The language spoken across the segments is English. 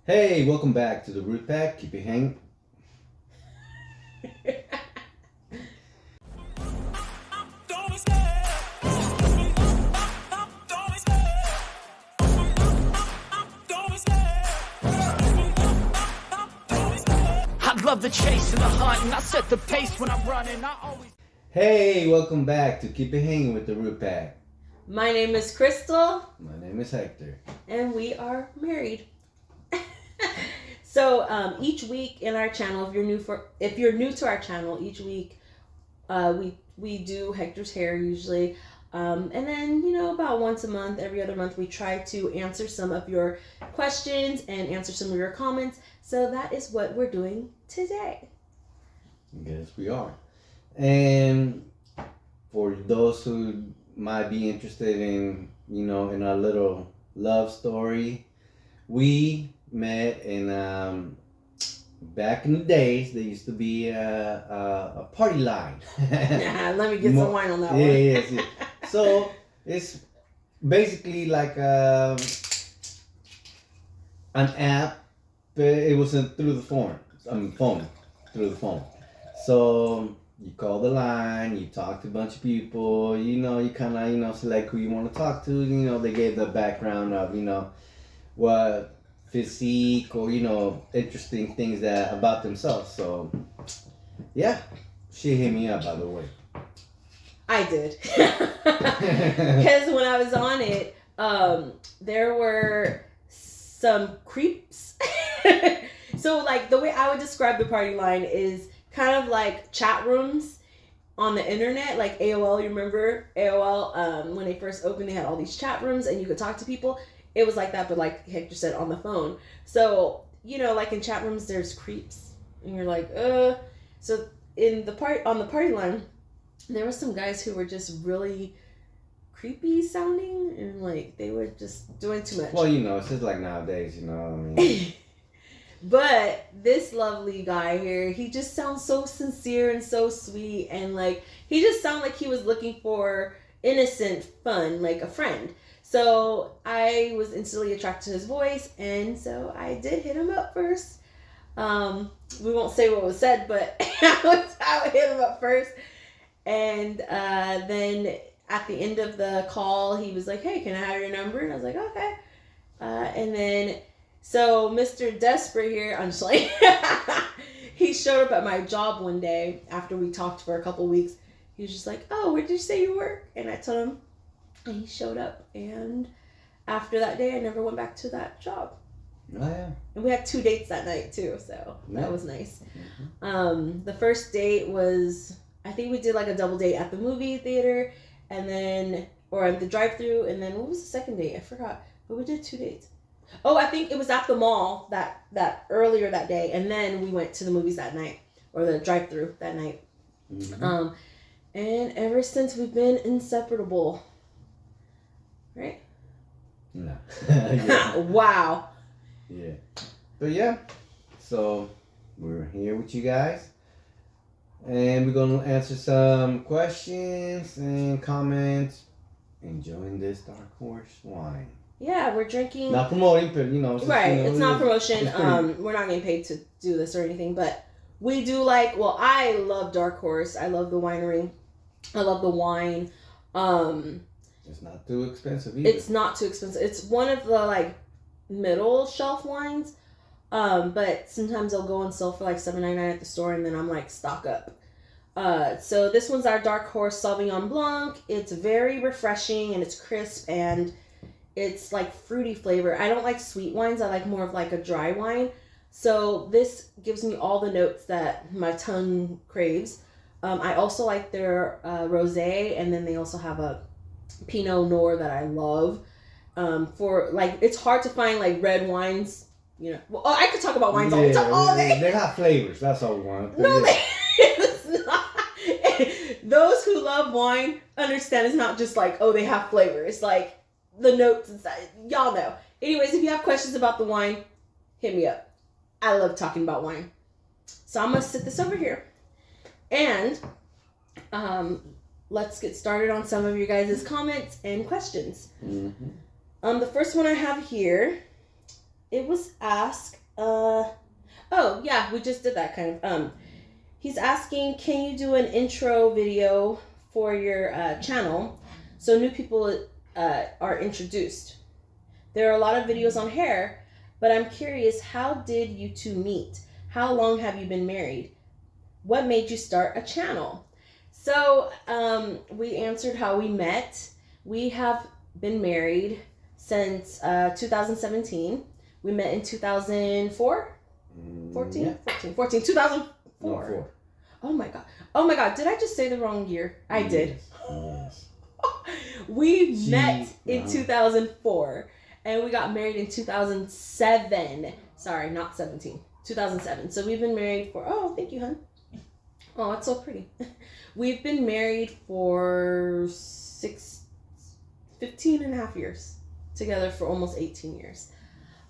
Hey, welcome back to the Root Pack. Keep it hanging. I love the chase and the hunt, and I set the pace when I'm running. I always. Hey, welcome back to Keep it hanging with the Root Pack. My name is Crystal, My name is Hector. and we are married. So each week in our channel, if you're new to our channel, each week we do Hector's hair usually, and then about once a month, every other month, we try to answer some of your questions and answer some of your comments. So that is what we're doing today. Yes, we are. And for those who might be interested in, in our little love story, we met in back in the days. There used to be a party line. Let me get some wine on that one. Yes. So it's basically like an app, but it wasn't through the phone. Through the phone. So you call the line, you talk to a bunch of people, you kind of, select who you want to talk to. They gave the background of, what physique or, interesting things that about themselves. So, yeah, she hit me up, by the way. I did. Because when I was on it, there were some creeps. So, like, the way I would describe the party line is kind of like chat rooms on the internet, like AOL. You remember AOL? When they first opened, they had all these chat rooms and you could talk to people. It was like that, but like Hector said, on the phone. So, like in chat rooms, there's creeps. And you're like, So on the party line, there were some guys who were just really creepy sounding, and like they were just doing too much. Well, it's just like nowadays, what I mean. But this lovely guy here, he just sounds so sincere and so sweet, and like he just sounded like he was looking for innocent fun, like a friend. So I was instantly attracted to his voice, and so I did hit him up first. We won't say what was said, but I would hit him up first. And then at the end of the call, he was like, "Hey, can I have your number?" And I was like, "Okay." And then, so Mr. Desperate here, I'm just like, he showed up at my job one day after we talked for a couple weeks. He was just like, "Oh, where did you say you work?" And I told him, and he showed up. And after that day, I never went back to that job. Oh, yeah. And we had 2 dates that night, too, so that was nice. Mm-hmm. The first date was, I think we did like a double date at the movie theater, and then, or at the drive-thru, and then what was the second date? I forgot, but we did 2 dates. Oh, I think it was at the mall that earlier that day, and then we went to the movies that night, or the drive-thru that night. Mm-hmm. And ever since, we've been inseparable. Right? No. Wow. Yeah. But yeah, so we're here with you guys. And we're going to answer some questions and comments. Enjoying this Dark Horse wine. Yeah, we're drinking. Not promoting, but Right, it's not promotion. It's pretty... We're not getting paid to do this or anything, but we do like. Well, I love Dark Horse. I love the winery. I love the wine. It's not too expensive either. It's not too expensive. It's one of the like middle shelf wines. But sometimes they'll go on sale for like $7.99 at the store, and then I'm like, stock up. So this one's our Dark Horse Sauvignon Blanc. It's very refreshing, and it's crisp, and it's like fruity flavor. I don't like sweet wines. I like more of like a dry wine. So this gives me all the notes that my tongue craves. I also like their rosé, and then they also have a Pinot Noir that I love. For like, it's hard to find like red wines. Well, I could talk about wines all the time, all day. They have flavors. That's all we want. No, it's not. Those who love wine understand it's not just like, oh, they have flavor. It's like the notes inside. Y'all know. Anyways, if you have questions about the wine, hit me up. I love talking about wine. So I'm going to sit this over here. And let's get started on some of your guys' comments and questions. Mm-hmm. The first one I have here it was asked. Oh yeah, we just did that kind of. He's asking, can you do an intro video for your channel so new people are introduced? There are a lot of videos on hair, but I'm curious, how did you two meet? How long have you been married? What made you start a channel? So we answered how we met. We have been married since 2017. We met in 2004? 14? Yeah. 14, 2004. No, 4. Oh my god. Oh my god. Did I just say the wrong year? I did. Yes. We met in no. 2004 and we got married in 2007. Sorry, not 17. 2007. So we've been married for, oh, thank you, hon. Oh, it's so pretty. We've been married for 15 and a half years. Together for almost 18 years.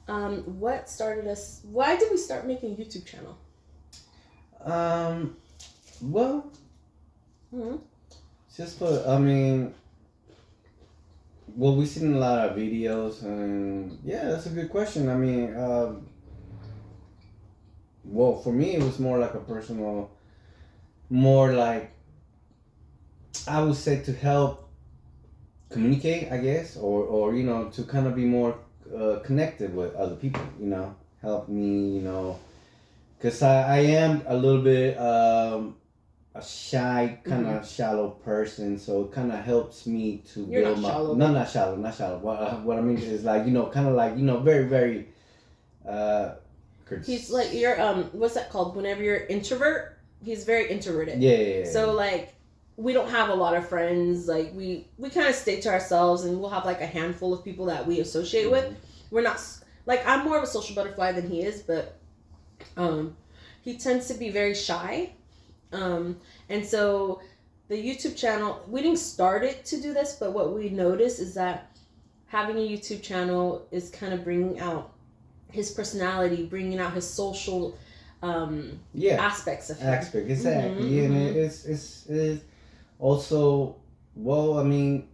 What started us? Why did we start making a YouTube channel? Well, Mm-hmm. just for, I mean, well, we've seen a lot of videos, and yeah, that's a good question. I mean, well, for me, it was more like a personal, more like, I would say, to help communicate, I guess, or you know, to kind of be more connected with other people, you know, help me, you know, because I am a little bit a shy, kind of shallow person, so it kind of helps me to You're build not my. shallow. No, not shallow, not shallow. What I mean is like, you know, kind of like, you know, very, very. He's like, you're what's that called? Whenever you're introvert, he's very introverted. Yeah. So like, we don't have a lot of friends. Like we kind of stay to ourselves, and we'll have like a handful of people that we associate with. We're not like, I'm more of a social butterfly than he is, but he tends to be very shy. And so the YouTube channel, we didn't start it to do this, but what we noticed is that having a YouTube channel is kind of bringing out his personality, bringing out his social aspects of him. Exactly. And it's also, well, I mean,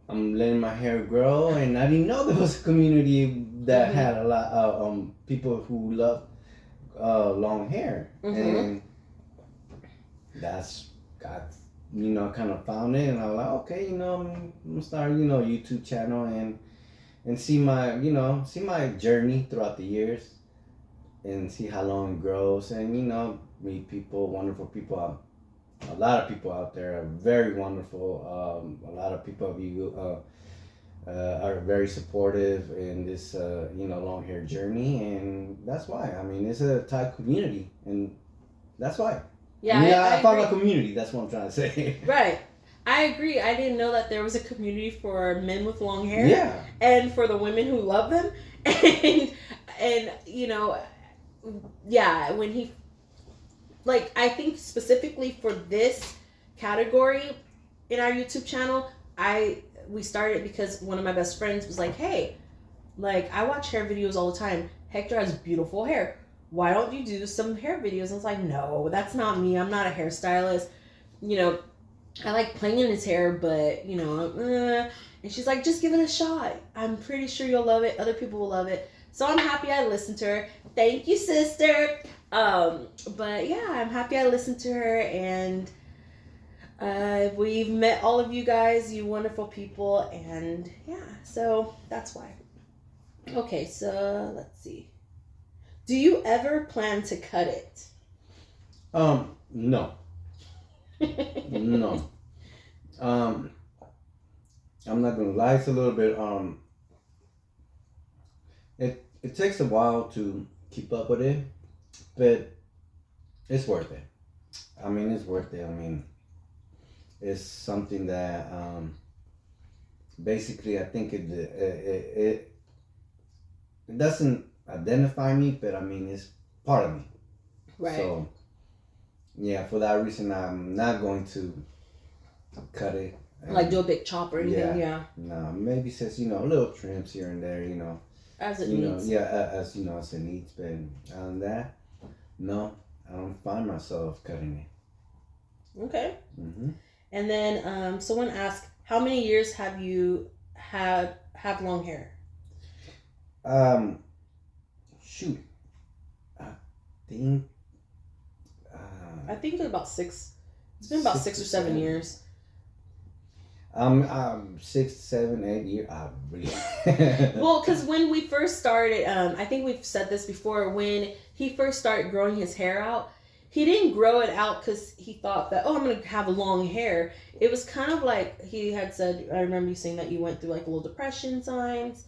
I'm letting my hair grow, and I didn't know there was a community that had a lot of people who love long hair, and that's got, you know, kind of found it, and I'm like, okay, you know, I'm gonna start, you know, YouTube channel and see my, you know, see my journey throughout the years, and see how long it grows, and you know, meet people, wonderful people. A lot of people out there are very wonderful. A lot of people of you are very supportive in this, you know, long hair journey, and that's why. I mean, it's a tight community, and that's why. Yeah, I found a community. That's what I'm trying to say. Right. I agree. I didn't know that there was a community for men with long hair. Yeah. And for the women who love them. And you know, yeah, when he, like, I think specifically for this category in our YouTube channel, we started because one of my best friends was like, hey, like, I watch hair videos all the time. Hector has beautiful hair. Why don't you do some hair videos? And I was like, no, that's not me. I'm not a hairstylist. You know, I like playing in his hair, but, you know, and she's like, just give it a shot. I'm pretty sure you'll love it. Other people will love it. So I'm happy I listened to her. Thank you, sister. But yeah, I'm happy I listened to her, and we've met all of you guys, you wonderful people, and yeah, so that's why. Okay, so let's see. Do you ever plan to cut it? No. No. I'm not gonna lie. It's a little bit. It takes a while to keep up with it, but it's worth it. I mean, it's worth it. I mean, it's something that basically, I think it doesn't identify me, but I mean, it's part of me. Right. So yeah, for that reason, I'm not going to cut it. Like do a big chop or anything, yeah. No, maybe just, you know, little trims here and there, you know. As it you needs. know, yeah, as you know, as it needs. But other than that, no, I don't find myself cutting it. Okay. Mm-hmm. And then someone asked, how many years have you have long hair? shoot, I think. I think about 6. It's been about 6 or 7 years. 6, 7, 8 years. I really. Well, because when we first started, I think we've said this before. When he first started growing his hair out, he didn't grow it out because he thought that, oh, I'm gonna have long hair. It was kind of like he had said. I remember you saying that you went through like little depression signs,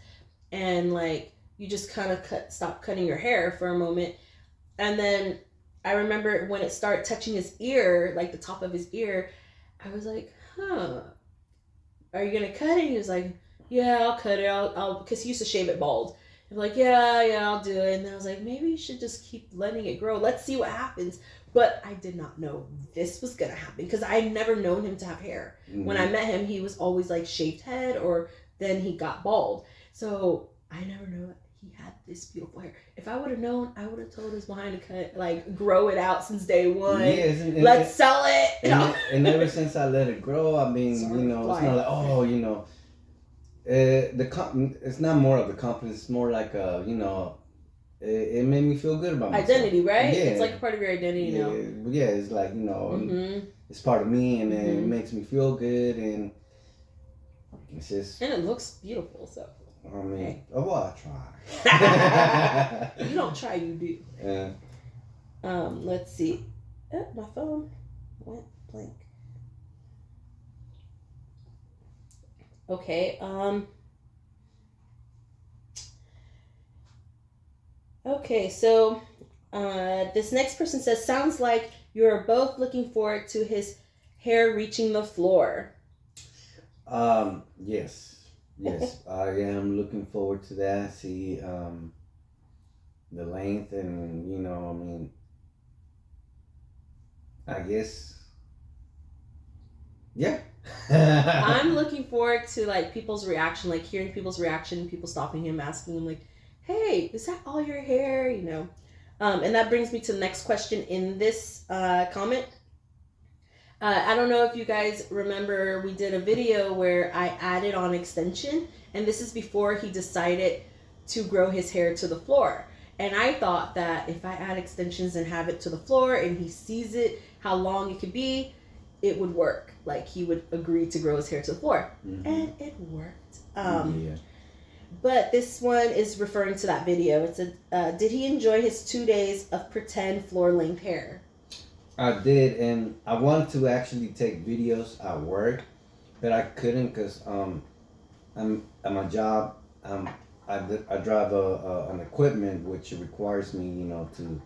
and like you just kind of stopped cutting your hair for a moment, and then I remember when it started touching his ear, like the top of his ear, I was like, huh. Are you gonna cut it? He was like, yeah, I'll cut it. I'll, because he used to shave it bald. I'm like, yeah, I'll do it. And I was like, maybe you should just keep letting it grow. Let's see what happens. But I did not know this was gonna happen because I had never known him to have hair. Mm-hmm. When I met him, he was always like shaved head, or then he got bald. So I never knew he had this beautiful hair. If I would have known, I would have told his behind to cut, like, grow it out since day one. Yes, let's sell it. And ever since I let it grow, I mean, it's not like, oh, it's not more of the confidence. It's more like it made me feel good about myself. Identity, right? Yeah. It's like a part of your identity now. Yeah, it's like it's part of me, and it makes me feel good, and it's just. And it looks beautiful, so. I mean, I try. You don't try, you do. Yeah. Let's see. Oh, my phone went blank. Okay. Okay, so this next person says, sounds like you're both looking forward to his hair reaching the floor. Yes. Yes, I am looking forward to that. See, the length, and I mean, I guess, yeah. I'm looking forward to like people's reaction, like hearing people's reaction, people stopping him, asking him like, "Hey, is that all your hair?" And that brings me to the next question in this comment. I don't know if you guys remember, we did a video where I added on extension, and this is before he decided to grow his hair to the floor. And I thought that if I add extensions and have it to the floor and he sees it, how long it could be, it would work. Like he would agree to grow his hair to the floor. Mm-hmm. And it worked. But this one is referring to that video. It said, did he enjoy his 2 days of pretend floor length hair? I did, and I wanted to actually take videos at work, but I couldn't because I'm at my job. I drive an equipment which requires me, to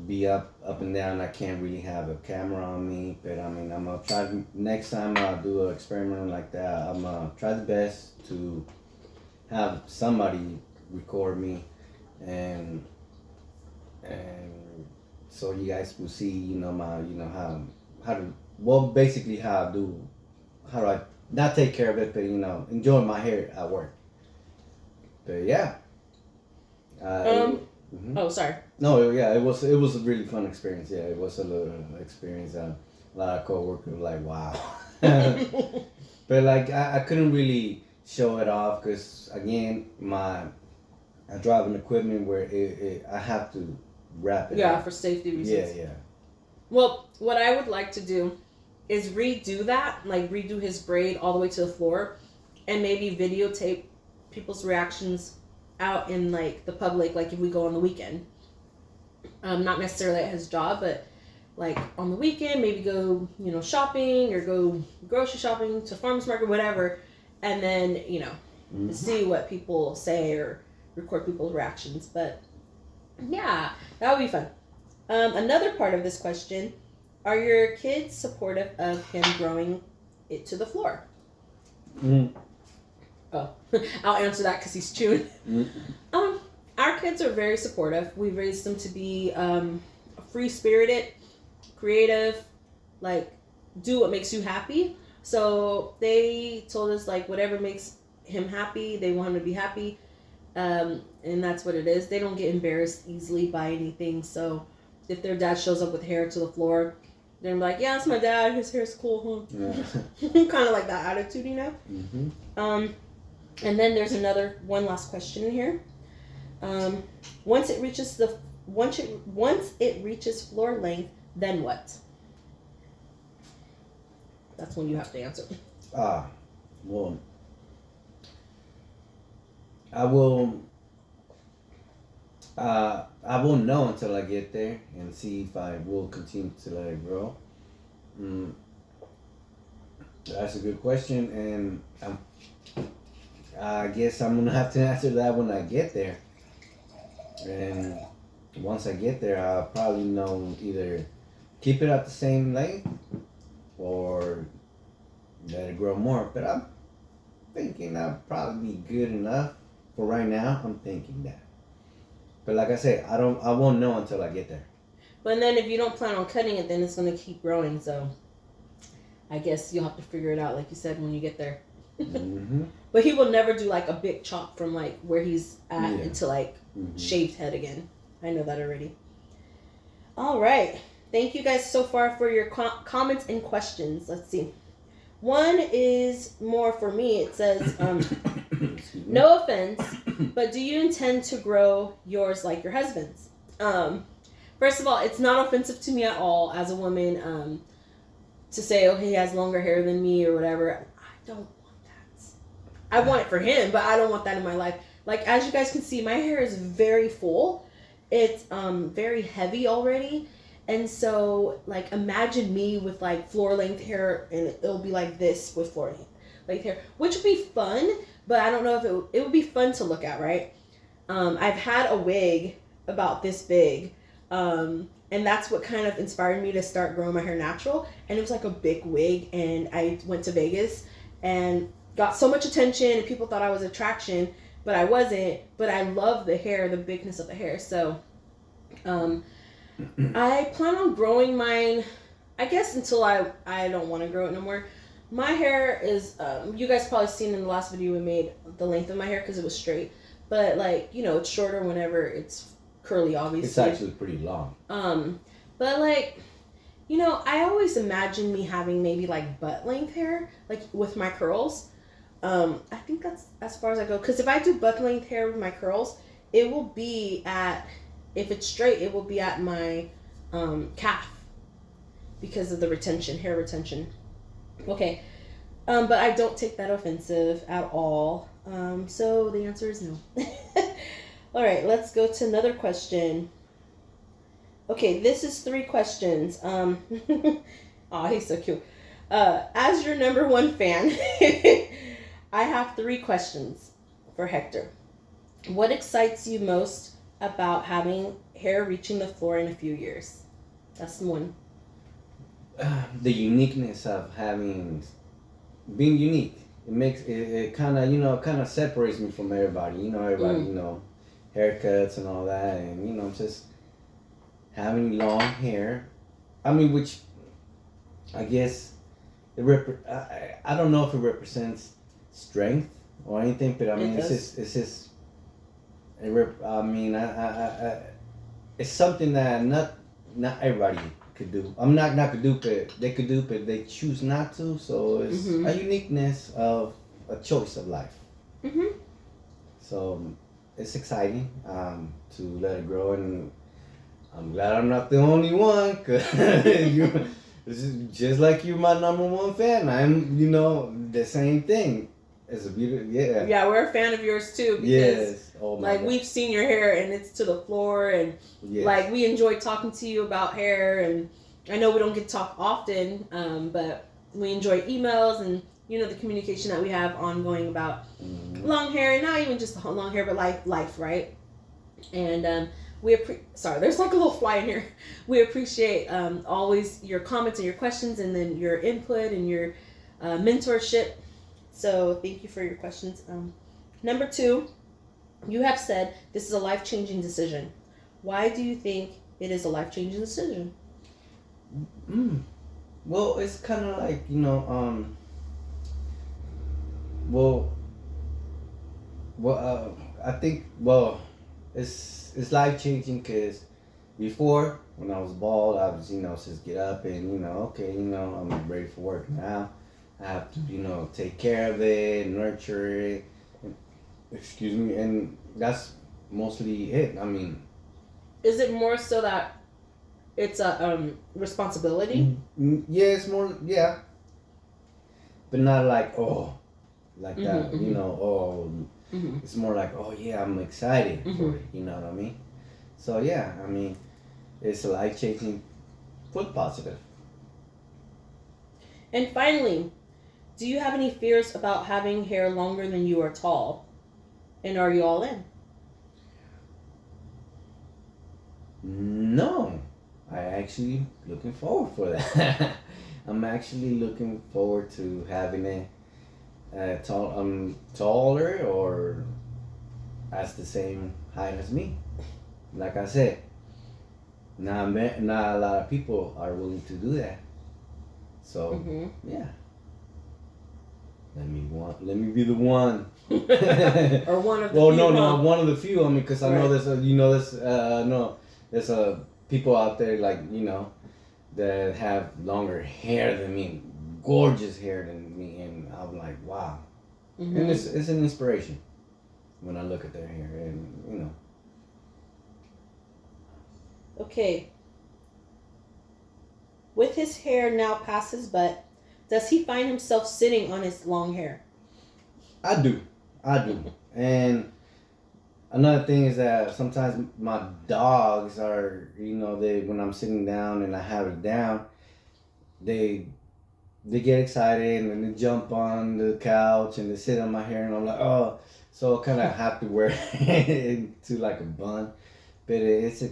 be up and down. I can't really have a camera on me, but I mean, I'm gonna try next time I do an experiment like that. I'm gonna try the best to have somebody record me, and so you guys will see, how do I not take care of it, but enjoy my hair at work. But yeah. Oh, sorry. No, yeah, it was a really fun experience. Yeah, it was a little experience. A lot of coworkers were like, wow. But like I couldn't really show it off because again, I drive an equipment where I have to wrap it. Yeah, up. for safety reasons. Yeah. Well, what I would like to do is redo that, like redo his braid all the way to the floor, and maybe videotape people's reactions out in like the public, like if we go on the weekend. Not necessarily at his job, but like on the weekend, maybe go, shopping or go grocery shopping to farmers market, whatever, and then, see what people say or record people's reactions. But yeah, that would be fun. Another part of this question, are your kids supportive of him growing it to the floor? Oh, I'll answer that because he's chewing. Our kids are very supportive. We raised them to be free-spirited, creative, like do what makes you happy. So they told us like whatever makes him happy, they want him to be happy, and that's what it is. They don't get embarrassed easily by anything. So if their dad shows up with hair to the floor, they're like, yeah, it's my dad. His hair's cool, huh? Yeah. Kind of like that attitude, Mm-hmm. And then there's one last question in here. Um, once it reaches floor length, then what? That's when you have to answer. Well, I will. I won't know until I get there and see if I will continue to let it grow. Mm, that's a good question, and I guess I'm gonna have to answer that when I get there. And once I get there, I'll probably know either keep it at the same length or let it grow more. But I'm thinking that'll probably be good enough for right now. I'm thinking that. But like I said, I won't know until I get there. But then if you don't plan on cutting it, then it's gonna keep growing. So I guess you'll have to figure it out, like you said, when you get there. Mm-hmm. But he will never do like a big chop from like where he's at into like shaved head again. I know that already. All right. Thank you guys so far for your comments and questions. Let's see. One is more for me. It says, no offense, but do you intend to grow yours like your husband's? First of all, it's not offensive to me at all as a woman to say, oh, he has longer hair than me or whatever. I don't want that. I want it for him, but I don't want that in my life. Like, as you guys can see, my hair is very full. It's very heavy already. And so, like, imagine me with, like, floor-length hair, and it'll be like this with floor-length hair, which would be fun, but I don't know if it would be fun to look at, right? I've had a wig about this big, and that's what kind of inspired me to start growing my hair natural, and it was, like, a big wig, and I went to Vegas and got so much attention, and people thought I was attraction, but I wasn't, but I love the hair, the bigness of the hair, so, I plan on growing mine, I guess, until I don't want to grow it no more. My hair is, you guys probably seen in the last video we made the length of my hair because it was straight. But, like, you know, it's shorter whenever it's curly, obviously. It's actually pretty long. But, like, you know, I always imagine me having maybe, like, butt length hair, like, with my curls. I think that's as far as I go. Because if I do butt length hair with my curls, it will be at... If it's straight, it will be at my calf because of the retention, hair retention. Okay, but I don't take that offensive at all. So the answer is no. All right, let's go to another question. Okay, this is 3 questions. Oh, he's so cute. As your number 1 fan, I have 3 questions for Hector. What excites you most about having hair reaching the floor in a few years? That's 1. The uniqueness of being unique. It makes it kind of kind of separates me from everybody. You know, everybody haircuts and all that, and just having long hair. I mean, which I guess I don't know if it represents strength or anything, but I mean it's just. I mean, it's something that not everybody could do. I'm not could do, but they could do, but they choose not to. So it's a uniqueness of a choice of life. Mm-hmm. So it's exciting to let it grow, and I'm glad I'm not the only one. Cause just like you're my number 1 fan, I'm the same thing. It's a beautiful, yeah, we're a fan of yours too because God. We've seen your hair and it's to the floor, and like we enjoy talking to you about hair, and I know we don't get to talk often, but we enjoy emails and the communication that we have ongoing about long hair, and not even just long hair, but life, right? And sorry, there's like a little fly in here. We appreciate always your comments and your questions, and then your input and your mentorship. So thank you for your questions. Number 2, you have said this is a life-changing decision. Why do you think it is a life-changing decision? Well, it's kind of like, I think, it's life-changing because before, when I was bald, I was, just get up and, okay, I'm ready for work now. I have to, take care of it, nurture it. Excuse me, and that's mostly it. I mean, Is it more so that it's a responsibility? yeah, it's more, yeah, but not like, like that. Mm-hmm, mm-hmm. It's more like, yeah, I'm excited Mm-hmm. for it. You know what I mean? So yeah, I mean, it's life changing, foot positive. And finally, do you have any fears about having hair longer than you are tall? And are you all in? No, I actually looking forward for that. I'm actually looking forward to having it taller or as the same height as me. Like I said, not a lot of people are willing to do that. So Mm-hmm. yeah, let me be the one. Or one of the Well, few, no, huh? no, one of the few. I mean, because I know Right. there's no, there's people out there like that have longer hair than me, gorgeous hair than me, and I'm like, wow. Mm-hmm. And it's an inspiration when I look at their hair, and. Okay. With his hair now past his butt, does he find himself sitting on his long hair? I do, and another thing is that sometimes my dogs are, they when I'm sitting down and I have it down, they they get excited and then they jump on the couch and they sit on my hair and I'm like, oh, so I kind of have to wear it into like a bun, but it's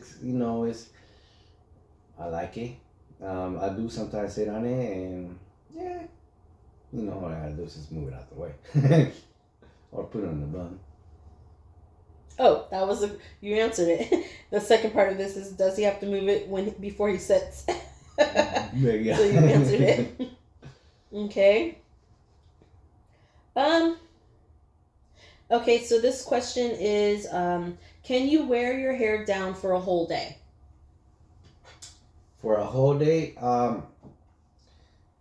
I like it. I do sometimes sit on it and yeah, all I gotta do is just move it out the way or put it on the bun. Oh, that was you answered it. The second part of this is, does he have to move it before he sits? Yeah. So you answered it. Okay. Um. Okay, so this question is, can you wear your hair down for a whole day? For a whole day, on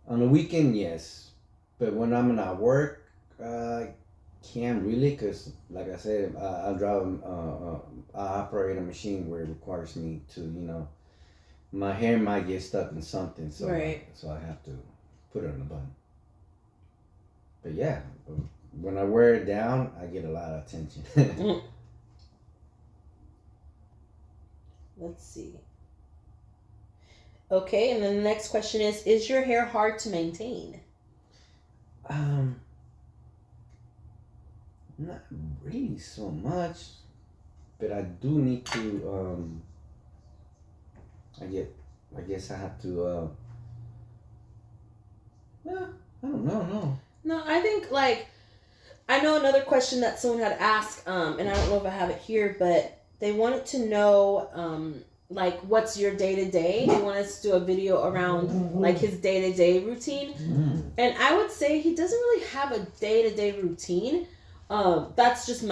the weekend, yes, but when I'm not work, can't really, cause like I said, I drive, I operate a machine where it requires me to, my hair might get stuck in something, so Right. so I have to put it on the bun. But yeah, when I wear it down, I get a lot of attention. Let's see. Okay, and then the next question is your hair hard to maintain? um, Not really so much, but I do need to. I get. I guess I have to. I don't know. No. No, I think I know another question that someone had asked, and I don't know if I have it here, but they wanted to know, what's your day to day? They wanted us to do a video around like his day to day routine, and I would say he doesn't really have a day to day routine. That's just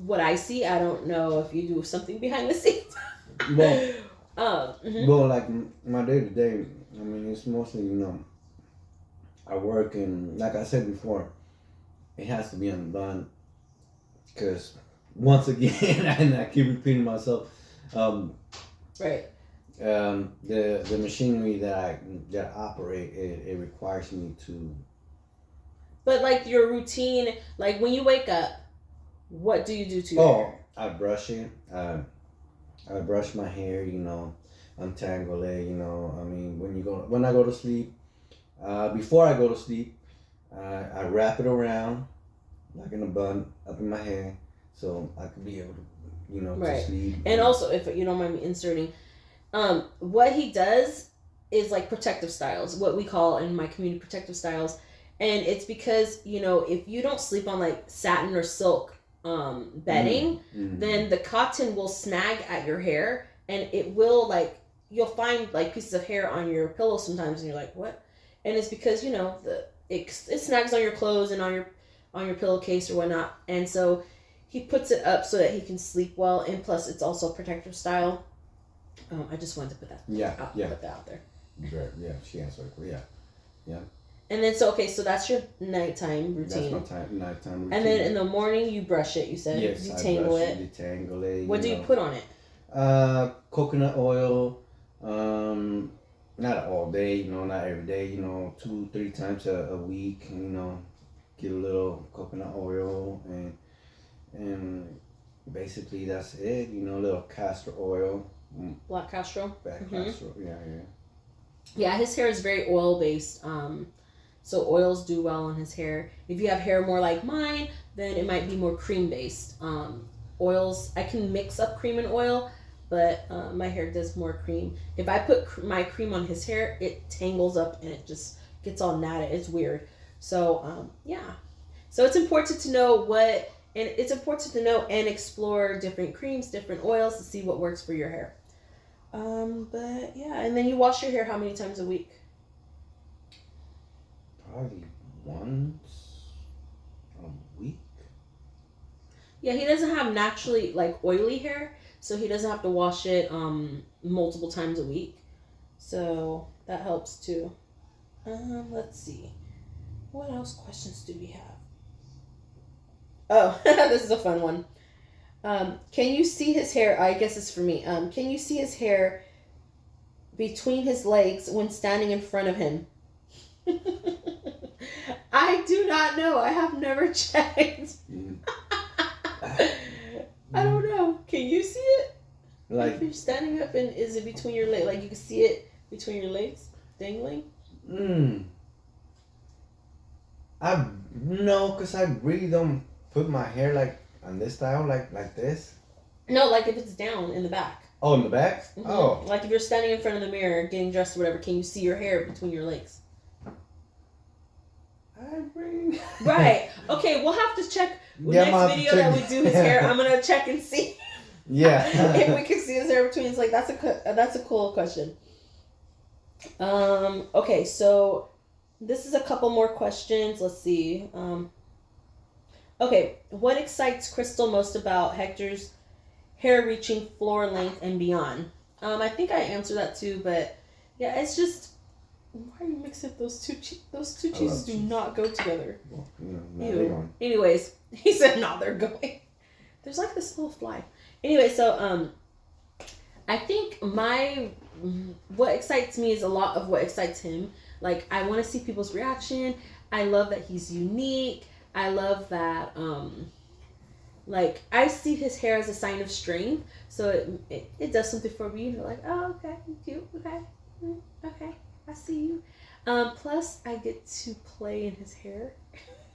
what I see. I don't know if you do something behind the scenes. Well, Mm-hmm. well, like my day to day. I mean, it's mostly I work and like I said before, it has to be on the bun because once again, and I keep repeating myself. Right. The machinery that I operate, it requires me to. But like your routine, like when you wake up, what do you do to your hair? I brush it. I brush my hair. Untangle it. I mean, when I go to sleep, before I go to sleep, I wrap it around like in a bun up in my hair, so I could be able to, Right. to sleep. And also, if you don't mind me inserting, what he does is like protective styles, what we call in my community protective styles, and it's because if you don't sleep on like satin or silk bedding, then the cotton will snag at your hair, and it will you'll find like pieces of hair on your pillow sometimes, and you're like, what? And it's because it snags on your clothes and on your pillowcase or whatnot, and so he puts it up so that he can sleep well, and plus it's also protective style. I just wanted to put that. Yeah. Put that out there. Yeah. She answered. Yeah. And then so that's your nighttime routine. That's my nighttime routine. And then in the morning you brush it. You said yes, detangle I brush it. Detangle it. What do you put on it? Coconut oil. Not all day, not every day. 2-3 times a week. Get a little coconut oil and basically that's it. A little castor oil. Black castor. Castor. Yeah. Yeah, his hair is very oil based. So oils do well on his hair. If you have hair more like mine, then it might be more cream based. Oils, I can mix up cream and oil, but my hair does more cream. If I put my cream on his hair, it tangles up and it just gets all knotted. It's weird. So yeah. So it's important to know and explore different creams, different oils to see what works for your hair. But yeah, and then you wash your hair how many times a week? Probably once a week. Yeah, he doesn't have naturally like oily hair, so he doesn't have to wash it multiple times a week. So that helps too. Let's see. What else questions do we have? Oh, this is a fun one. Can you see his hair? I guess it's for me. Can you see his hair between his legs when standing in front of him? I do not know. I have never checked. I don't know. Can you see it? Like if you're standing up and is it between your legs? Like you can see it between your legs dangling? No, because I really don't put my hair like on this style, like this. No, like if it's down in the back. Oh, in the back? Mm-hmm. Oh. Like if you're standing in front of the mirror, getting dressed or whatever, can you see your hair between your legs? Right. Okay, we'll have to check next video that we do his hair. I'm gonna check and see. Yeah. If we can see his hair between his legs. That's a cool question. Okay, so this is a couple more questions. Let's see. Okay, what excites Crystal most about Hector's hair reaching floor length and beyond? I think I answered that too, but yeah, it's just. Why are you mixing those two? Those two cheeses do not go together. Well, they're going. Anyways, he said no, they're going. There's like this little fly. Anyway, so I think what excites me is a lot of what excites him. Like I want to see people's reaction. I love that he's unique. I love that like I see his hair as a sign of strength. So it does something for me. Like, oh, okay, cute. Okay. I see you. Plus, I get to play in his hair.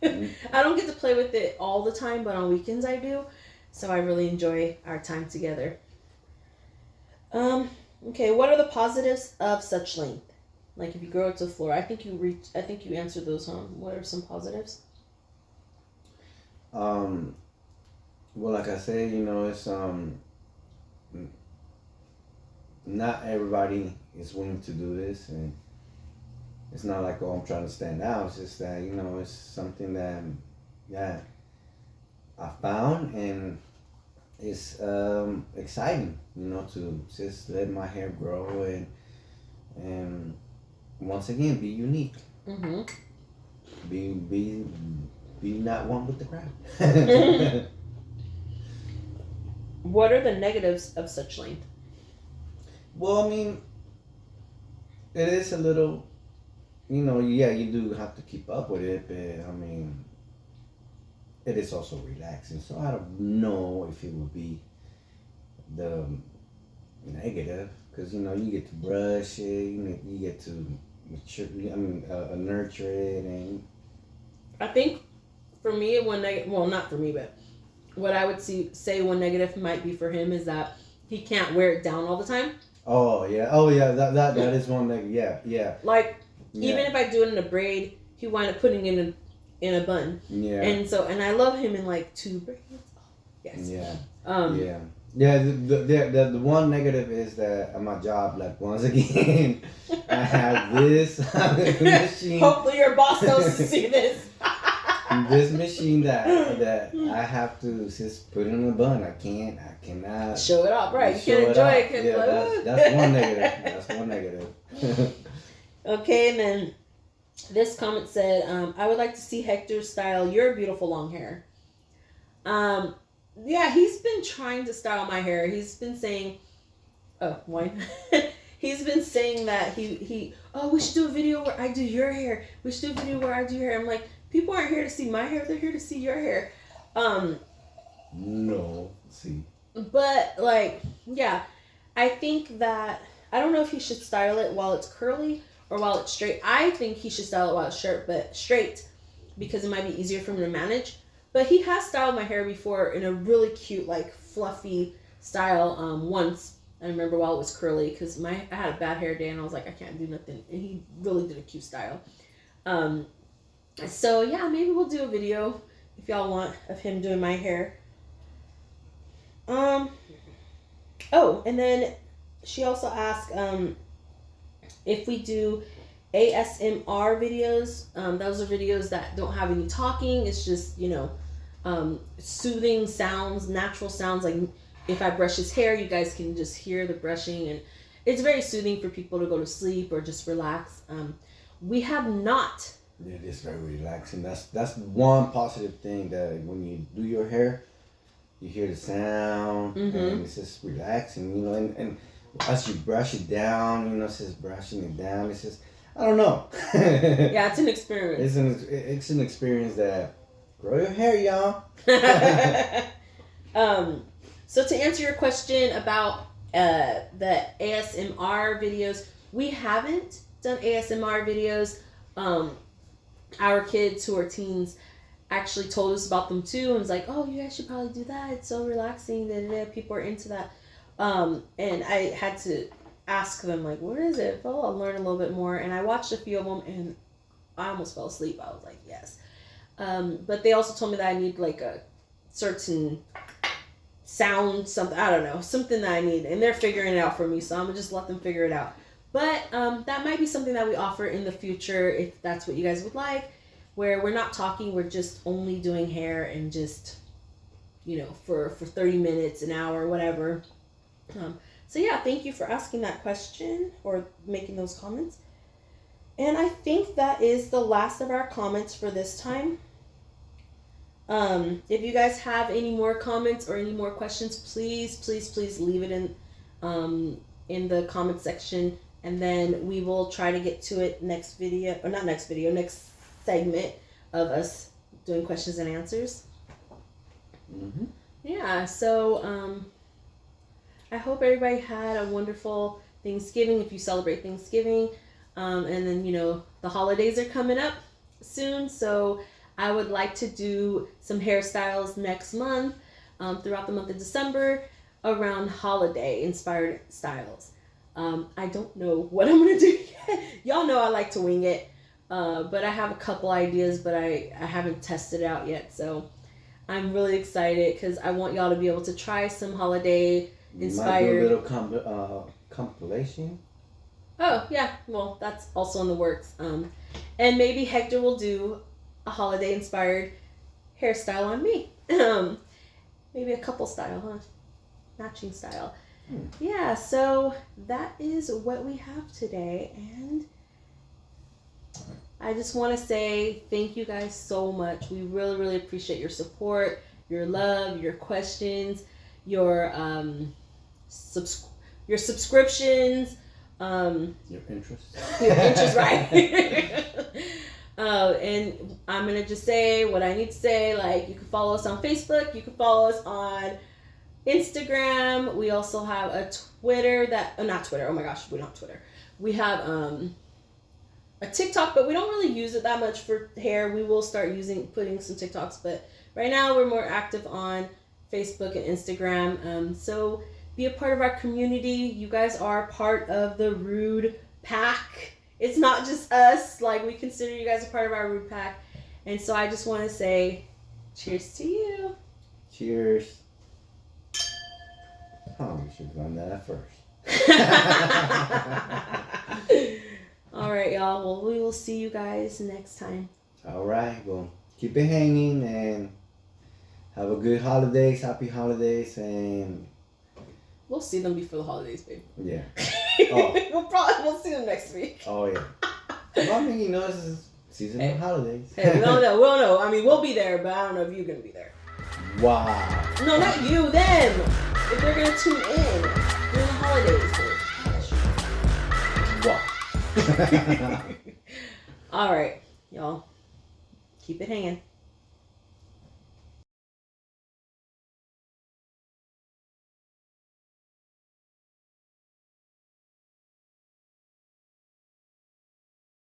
I don't get to play with it all the time, but on weekends I do. So I really enjoy our time together. Okay, what are the positives of such length? Like if you grow it to the floor, I think you answered those, huh? What are some positives? Well, like I said, it's not everybody is willing to do this, and it's not like, oh, I'm trying to stand out. It's just that, it's something that I found, and it's exciting, to just let my hair grow and once again be unique. Mm-hmm. Be not one with the crowd. What are the negatives of such length? Well, I mean, it is a little, yeah, you do have to keep up with it, but I mean, it is also relaxing. So I don't know if it would be the negative, because, you get to brush it, you get to mature, nurture it, and I think for me, not for me, but what I would say one negative might be for him is that he can't wear it down all the time. Oh yeah, that is one negative. Yeah. Like even if I do it in a braid, he wind up putting it in a bun. Yeah. And I love him in like 2 braids. Oh, yes. Yeah. Yeah. The one negative is that at my job, like once again, I have this machine. Hopefully your boss knows to see this. This machine that I have to just put in a bun. I cannot show it off, right? You can enjoy it. Yeah, that's one negative. That's one negative. Okay, and then This comment said, I would like to see Hector style your beautiful long hair. Yeah, he's been trying to style my hair. He's been saying, oh, wine. He's been saying that we should do a video where I do your hair. We should do a video where I do your hair. I'm like, people aren't here to see my hair. They're here to see your hair. No, see. But like, yeah, I think that I don't know if he should style it while it's curly or while it's straight. I think he should style it while it's straight because it might be easier for him to manage. But he has styled my hair before in a really cute, like fluffy style once. I remember while it was curly because I had a bad hair day and I was like, I can't do nothing. And he really did a cute style. So yeah, maybe we'll do a video if y'all want of him doing my hair. Oh, and then she also asked if we do ASMR videos. Those are videos that don't have any talking. It's just, soothing sounds, natural sounds. Like if I brush his hair, you guys can just hear the brushing, and it's very soothing for people to go to sleep or just relax. We have not. It is very relaxing. That's one positive thing, that when you do your hair, you hear the sound, and it's just relaxing, and as you brush it down, it's just brushing it down. It's just, I don't know. Yeah, it's an experience. It's an experience that, grow your hair, y'all. So to answer your question about the ASMR videos, we haven't done ASMR videos. Our kids who are teens actually told us about them too, and was like, oh, you guys should probably do that. It's so relaxing. People are into that. And I had to ask them, like, what is it? Oh, I'll learn a little bit more. And I watched a few of them, and I almost fell asleep. I was like, yes. But they also told me that I need like a certain sound, something, I don't know, something that I need, and they're figuring it out for me, so I'm gonna just let them figure it out. But that might be something that we offer in the future if that's what you guys would like, where we're not talking, we're just only doing hair and just, for 30 minutes, an hour, whatever. So yeah, thank you for asking that question or making those comments. And I think that is the last of our comments for this time. If you guys have any more comments or any more questions, please leave it in the comment section, and then we will try to get to it next segment of us doing questions and answers. Yeah, so I hope everybody had a wonderful Thanksgiving if you celebrate Thanksgiving. And then, the holidays are coming up soon, so I would like to do some hairstyles next month, throughout the month of December, around holiday inspired styles. I don't know what I'm going to do yet. Y'all know I like to wing it, but I have a couple ideas, but I haven't tested it out yet, so I'm really excited because I want y'all to be able to try some holiday inspired. Might do a little compilation. Oh, yeah. Well, that's also in the works. And maybe Hector will do a holiday-inspired hairstyle on me. Maybe a couple style, huh? Matching style. Yeah, so that is what we have today. And I just want to say thank you guys so much. We really, really appreciate your support, your love, your questions, your subscriptions, your interest. Your interest, right? And I'm going to just say what I need to say. Like, you can follow us on Facebook. You can follow us on Instagram. We also have a Twitter not Twitter. Oh my gosh, we don't have Twitter. We have a TikTok, but we don't really use it that much for hair. We will start putting some TikToks, but right now we're more active on Facebook and Instagram. So be a part of our community. You guys are part of the Rude Pack. It's not just us. Like, we consider you guys a part of our Rude Pack. And so I just want to say cheers to you. Cheers. Oh, we should have done that at first. All right, y'all. Well, we will see you guys next time. All right. Well, keep it hanging and have a good holidays. Happy holidays. And we'll see them before the holidays, babe. Yeah. Oh. We'll see them next week. Oh, yeah. Well, I mean, this is season of holidays. Hey, we don't know. We don't know. I mean, we'll be there, but I don't know if you're gonna be there. Wow. No, not you. Them. If they're gonna tune in during the holidays. Wow. All right, y'all. Keep it hanging.